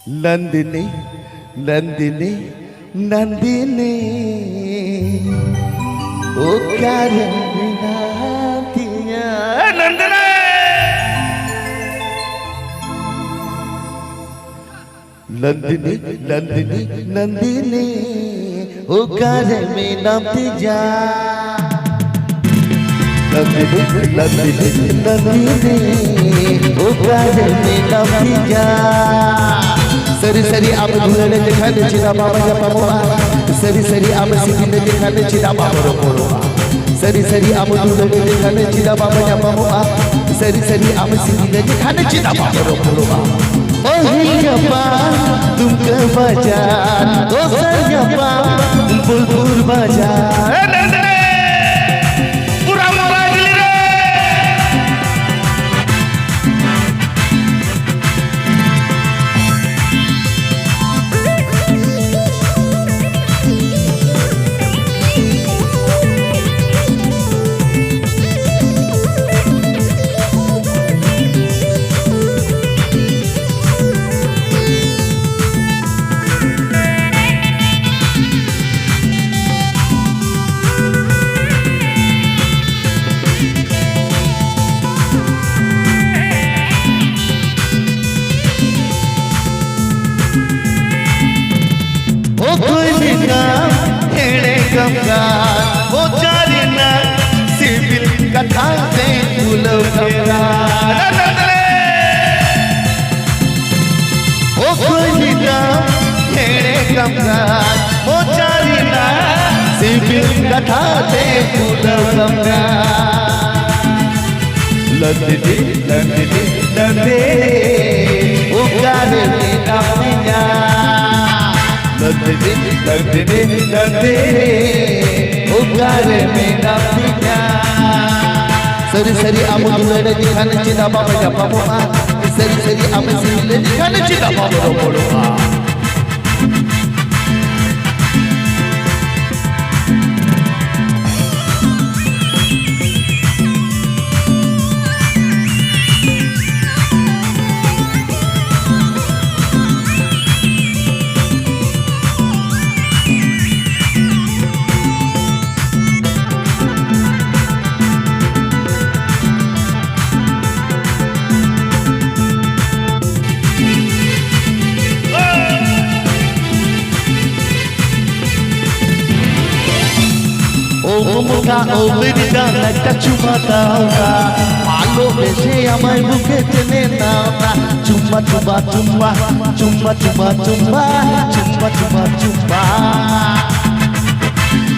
नंदिनी नंदिनी नंदिनी ओ कारनातिया नंदना नंदिनी नंदिनी नंदिनी ओ कारनातिया नंदिनी नंदिनी नंदिनी ओ कारनातिया सरी सरी आप धुलने दिखाने चिरा बाबा या पापा सरी सरी आप सिखने दिखाने चिरा बाबा रो पोड़ो सरी सरी आप धुलने दिखाने चिरा बाबा या पापा सरी सरी आप सिखने दिखाने चिरा बाबा रो पोड़ो ओ हियप्पा तुमके बाजार ओ सरियप्पा बुलबुल बाजार वो जारिना सिविल कथा से तुलो कमरा ओ कोई ना तेरे कमरा वो जारिना सिविल कथा से तुलो कमरा लंदनी लंदनी लंदनी ओ कारने नामिया नंदिनी नंदिनी नंदिनी ओ कारने नामिया सरी सरी आप धुलने दिखाने चिरा बाबा या पापा सरी सरी आप सिखने दिखाने चिरा बाबा रो पोड़ो मुखा ओ मेरी जान একটা চুমা দাও না ভালোবেসে আমায় বুকে টেনে নাও না চুম্মা চুম্মা চুম্মা চুম্মা চুম্মা চুম্মা চুম্মা চুম্মা চুম্মা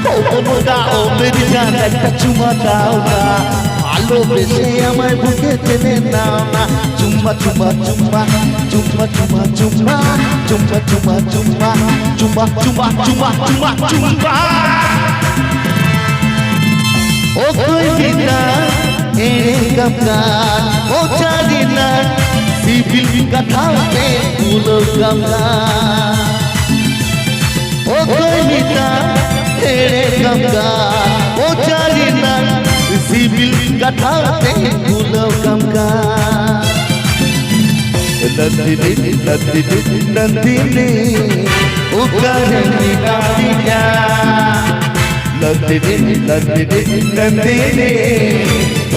ও মুখা ও মেরি জান একটা চুমা দাও না ভালোবেসে আমায় বুকে টেনে নাও না চুম্মা চুম্মা চুম্মা চুম্মা চুম্মা চুম্মা চুম্মা চুম্মা চুম্মা চুম্মা চুম্মা চুম্মা চুম্মা চুম্মা ओ कोई ना तेरे कमरान ओ जारिना सिविल कथा पे तुलो कमरा ओ कोई ना तेरे कमरान ओ जारिना सिविल कथा पे तुलो कमरा नंदिनी नंदिनी नंदिनी ओ कारने नामिया नंदिनी नंदिनी नंदिनी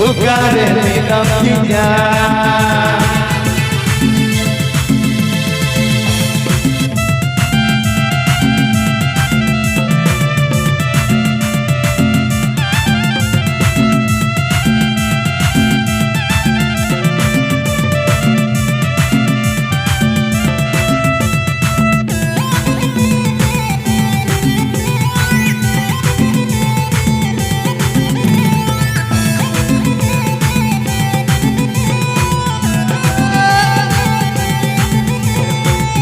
ओ कारने नामिया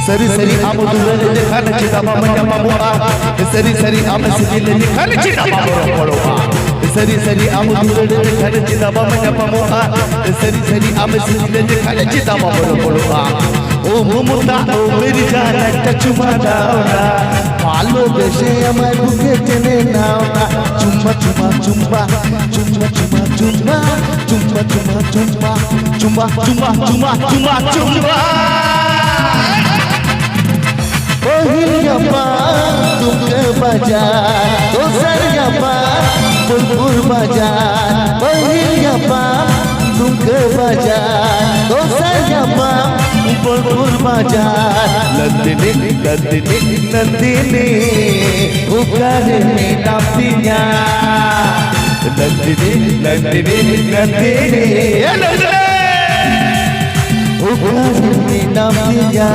सरी सरी आप धुलने दिखाने चिरा बाबा या पापा सरी सरी आप सिखने दिखाने चिरा बाबा रो पोड़ो सरी सरी आप धुलने दिखाने चिरा बाबा या पापा सरी सरी आप सिखने दिखाने चिरा बाबा रो पोड़ो ओ मुमुता ओ मेरी जान একটা চুমা দাও না ভালোবেসে আমায় বুকে টেনে নাও না চুম্মা চুম্মা চুম্মা চুম্মা চুম্মা চুম্মা চুম্মা চুম্মা চুম্মা চুম্মা চুম্মা চুম্মা চুম্মা চুম্মা सरियापा तुंग बाजार ओ सरियापा बुलबुल बाजार सरियापा तुंग बाजार ओ सरियापा बुलबुल बाजार नंदिनी नंदिनी नंदिनी पुकार मीना पिया नंदिनी नंदिनी नंदिनी पुकार मीना पिया